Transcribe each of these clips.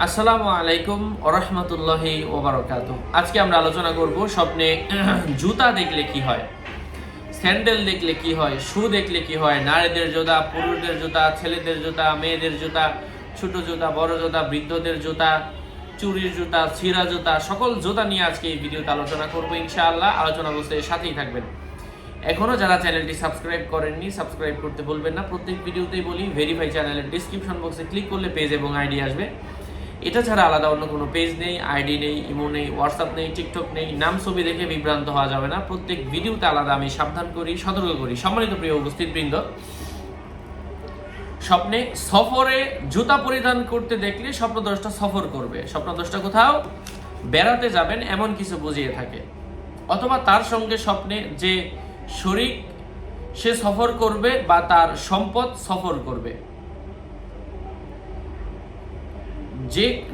আসসালামু আলাইকুম ওরহমতুল্লাহি ওবারাকাতু। আজকে আমরা আলোচনা করব স্বপ্নে জুতা দেখলে কি হয়, স্যান্ডেল দেখলে কি হয়, শু দেখলে কি হয়, নারীদের জুতা, পুরুষদের জুতা, ছেলেদের জুতা, মেয়েদের জুতা, ছোট জুতা, বড় জুতা, বৃদ্ধদের জুতা, চুরির জুতা, ছিঁড়া জুতা, সকল জুতা নিয়ে আজকে এই ভিডিওতে আলোচনা করব ইনশাআল্লাহ। আলোচনা বলতে সাথেই থাকবেন। এখনও যারা চ্যানেলটি সাবস্ক্রাইব করেননি সাবস্ক্রাইব করতে ভুলবেন না। প্রত্যেক ভিডিওতেই বলি ভেরিফাই চ্যানেলের ডিসক্রিপশন বক্সে ক্লিক করলে পেজ এবং আইডি আসবে। এটা ছাড়া আলাদা অন্য কোনো পেজ নেই, আইডি নেই, ইমো নেই, হোয়াটসঅ্যাপ নেই, টিকটক নেই। নাম ছবি দেখে বিভ্রান্ত হওয়া যাবে না। প্রত্যেক ভিডিওতে আলাদা আমি সাবধান করি, সতর্ক করি। সম্মানিত প্রিয় উপস্থিত বৃন্দ, স্বপ্নে সফরে জুতা পরিধান করতে দেখলে স্বপ্নদ্রষ্টা সফর করবে। স্বপ্নদ্রষ্টা কোথাও বেড়াতে যাবেন এমন কিছু বুঝিয়ে থাকে, অথবা তার সঙ্গে স্বপ্নে যে শরীক সে সফর করবে বা তার সম্পদ সফর করবে।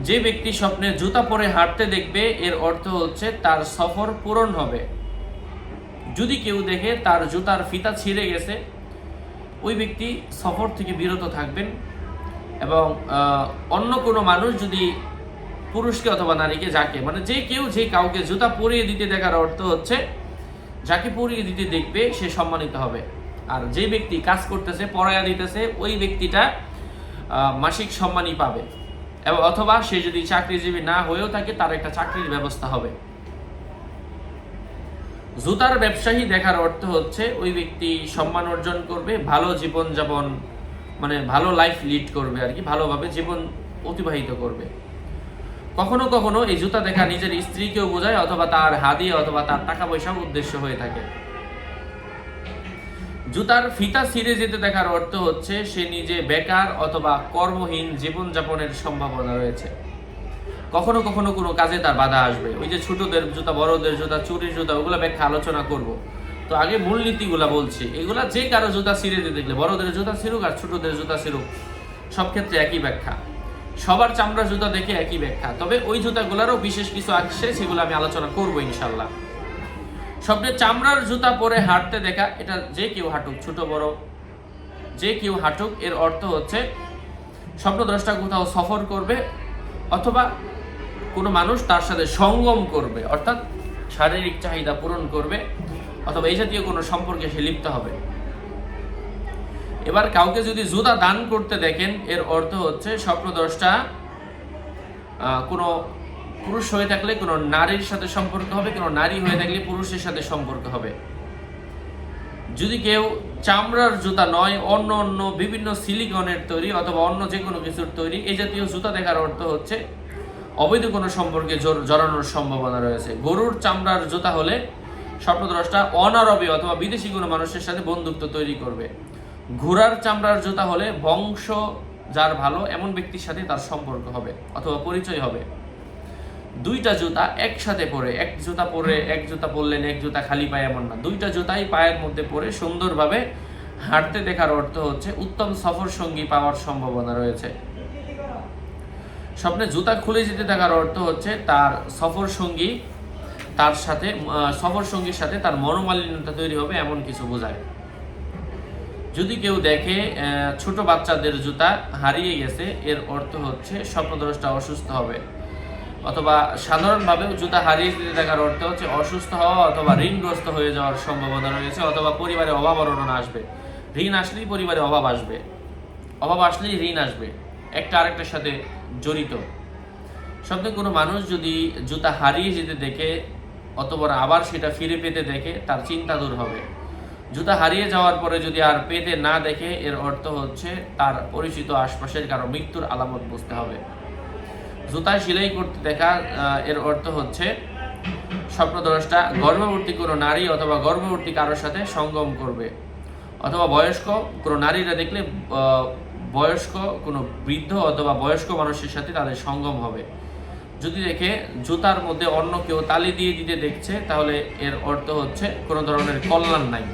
যে ব্যক্তি স্বপ্নে জুতা পরে হাঁটতে দেখবে এর অর্থ হচ্ছে তার সফর পূরণ হবে। যদি কেউ দেখে তার জুতার ফিতা ছিঁড়ে গেছে, ওই ব্যক্তি সফর থেকে বিরত থাকবেন। এবং অন্য কোনো মানুষ যদি পুরুষকে অথবা নারীকে, যাকে মানে যে কাউকে জুতা পরিয়ে দিতে দেখার অর্থ হচ্ছে যাকে পরিয়ে দিতে দেখবে সে সম্মানিত হবে। আর যে ব্যক্তি কাজ করতেছে, পরায়া দিতেছে, ওই ব্যক্তিটা মাসিক সম্মানই পাবে। এবং অথবা সে যদি চাকরিজীবী না হয়েও থাকে তার একটা চাকরির ব্যবস্থা হবে। জুতার ব্যবসায়ী দেখার অর্থ হচ্ছে ওই ব্যক্তি সম্মান অর্জন করবে, ভালো জীবন যাপন মানে ভালো লাইফ লিড করবে আর কি, ভালোভাবে জীবন অতিবাহিত করবে। কখনো কখনো এই জুতা দেখা নিজের স্ত্রীকেও বোঝায়, অথবা তার হাদিয়া অথবা তার টাকা পয়সাও উদ্দেশ্য হয়ে থাকে। জুতার ফিতা ছিঁড়ে যেতে দেখার অর্থ হচ্ছে সে নিজে বেকার অথবা কর্মহীন জীবন যাপনের সম্ভাবনা রয়েছে। কখনো কখনো কোনো কাজে তার বাধা আসবে। ওই যে ছোটদের জুতা, বড়দের জুতা, চুরির জুতা, ওগুলো ব্যাখ্যা আলোচনা করব। তো আগে মূলনীতিগুলা বলছি। এগুলা যে কারো জুতা ছিঁড়ে যেতে দেখলে, বড়দের জুতা ছিঁড়ুক আর ছোটদের জুতা ছিঁড়ুক, সব ক্ষেত্রে একই ব্যাখ্যা। সবার চামড়ার জুতা দেখে একই ব্যাখ্যা। তবে ওই জুতাগুলারও বিশেষ কিছু আছে, সেগুলো আমি আলোচনা করবো ইনশাল্লাহ। স্বপ্নে চামড়ার জুতা পরে হাঁটতে দেখা, এটা যে কেউ হাঁটুক, ছোট বড় যে কেউ হাঁটুক, এর অর্থ হচ্ছে স্বপ্নদ্রষ্টা কোথাও সফর করবে, অথবা কোনো মানুষ তার সাথে সঙ্গম করবে, অর্থাৎ শারীরিক চাহিদা পূরণ করবে, অথবা এই জাতীয় কোনো সম্পর্কে সে লিপ্ত হবে। এবার কাউকে যদি জুতা দান করতে দেখেন, এর অর্থ হচ্ছে স্বপ্নদ্রষ্টা কোনো পুরুষ হয়ে থাকলে কোনো নারীর সাথে সম্পর্ক হবে, কোনো নারী হয়ে থাকলে পুরুষের সাথে সম্পর্ক হবে। যদি কেউ চামড়ার জুতা নয়, অন্য অন্য বিভিন্ন সিলিকনের তৈরি অথবা অন্য যে কোনো কিছুর তৈরি এই জাতীয় জুতা দেখার অর্থ হচ্ছে অবৈধ কোনো সম্পর্কে জড়ানোর সম্ভাবনা রয়েছে। গরুর চামড়ার জুতা হলে স্বপ্নদ্রষ্টা অনারবী অথবা বিদেশি কোনো মানুষের সাথে বন্ধুত্ব তৈরি করবে। ঘোড়ার চামড়ার জুতা হলে বংশ যার ভালো এমন ব্যক্তির সাথে তার সম্পর্ক হবে অথবা পরিচয় হবে। দুইটা জুতা একসাথে পরে, এক জুতা পরলেন, এক জুতা খালি পায়ে, এমন না, দুইটা জুতাই পায়ের মধ্যে পরে সুন্দরভাবে হাঁটতে দেখার অর্থ হচ্ছে উত্তম সফর সঙ্গী পাওয়ার সম্ভাবনা রয়েছে। স্বপ্নে জুতা খুলে যেতে দেখার অর্থ হচ্ছে তার সফর সঙ্গীর সাথে তার মনোমালিন্যতা তৈরি হবে, এমন কিছু বোঝায়। যদি কেউ দেখে ছোট বাচ্চাদের জুতা হারিয়ে গেছে, এর অর্থ হচ্ছে স্বপ্নদ্রষ্টা অসুস্থ হবে। অথবা সাধারণভাবে জুতা হারিয়ে যেতে দেখার অর্থ হচ্ছে অসুস্থ হওয়া অথবা ঋণগ্রস্ত হয়ে যাওয়ার সম্ভাবনা রয়েছে, অথবা পরিবারে অভাব অনটন আসবে। ঋণ আসলেই পরিবারে অভাব আসবে, অভাব আসলেই ঋণ আসবে, একটা আরেকটার সাথে জড়িত। স্বপ্নে কোনো মানুষ যদি জুতা হারিয়ে যেতে দেখে অথবা আবার সেটা ফিরে পেতে দেখে, তার চিন্তা দূর হবে। জুতা হারিয়ে যাওয়ার পরে যদি আর পেতে না দেখে, এর অর্থ হচ্ছে তার পরিচিত আশপাশের কারো মৃত্যুর আলামত বুঝতে হবে। জুতা সেলাই করতে দেখা, এর অর্থ হচ্ছে স্বপ্নদ্রষ্টা গর্ভবতী কোনো নারী অথবা গর্ভবতী কারোর সাথে সঙ্গম করবে। অথবা বয়স্ক কোনো নারীরা দেখলে বয়স্ক কোনো বৃদ্ধ অথবা বয়স্ক মানুষের সাথে তাদের সঙ্গম হবে। যদি দেখে জুতার মধ্যে অন্য কেউ তালি দিয়ে দিতে দেখছে, তাহলে এর অর্থ হচ্ছে কোনো ধরনের কল্যাণ নাই,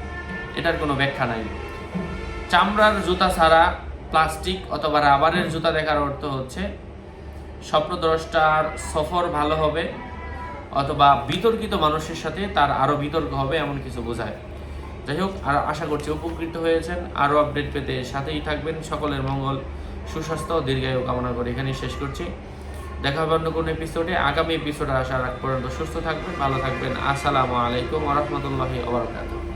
এটার কোনো ব্যাখ্যা নাই। চামড়ার জুতা ছাড়া প্লাস্টিক অথবা রাবারের জুতা দেখার অর্থ হচ্ছে স্বপ্নদ্রষ্টার সফর ভালো হবে, অথবা বিতর্কিত মানুষের সাথে তার আরও বিতর্ক হবে, এমন কিছু বোঝায়। যাই হোক, আর আশা করছি উপকৃত হয়েছেন। আরও আপডেট পেতে সাথেই থাকবেন। সকলের মঙ্গল, সুস্বাস্থ্য, দীর্ঘায়ু কামনা করে এখানেই শেষ করছি। দেখা হবে অন্য কোনো এপিসোডে। আগামী এপিসোডে আসার আগ পর্যন্ত সুস্থ থাকবেন, ভালো থাকবেন। আসসালামু আলাইকুম ওয়া রাহমাতুল্লাহি ওয়া বারাকাতুহু।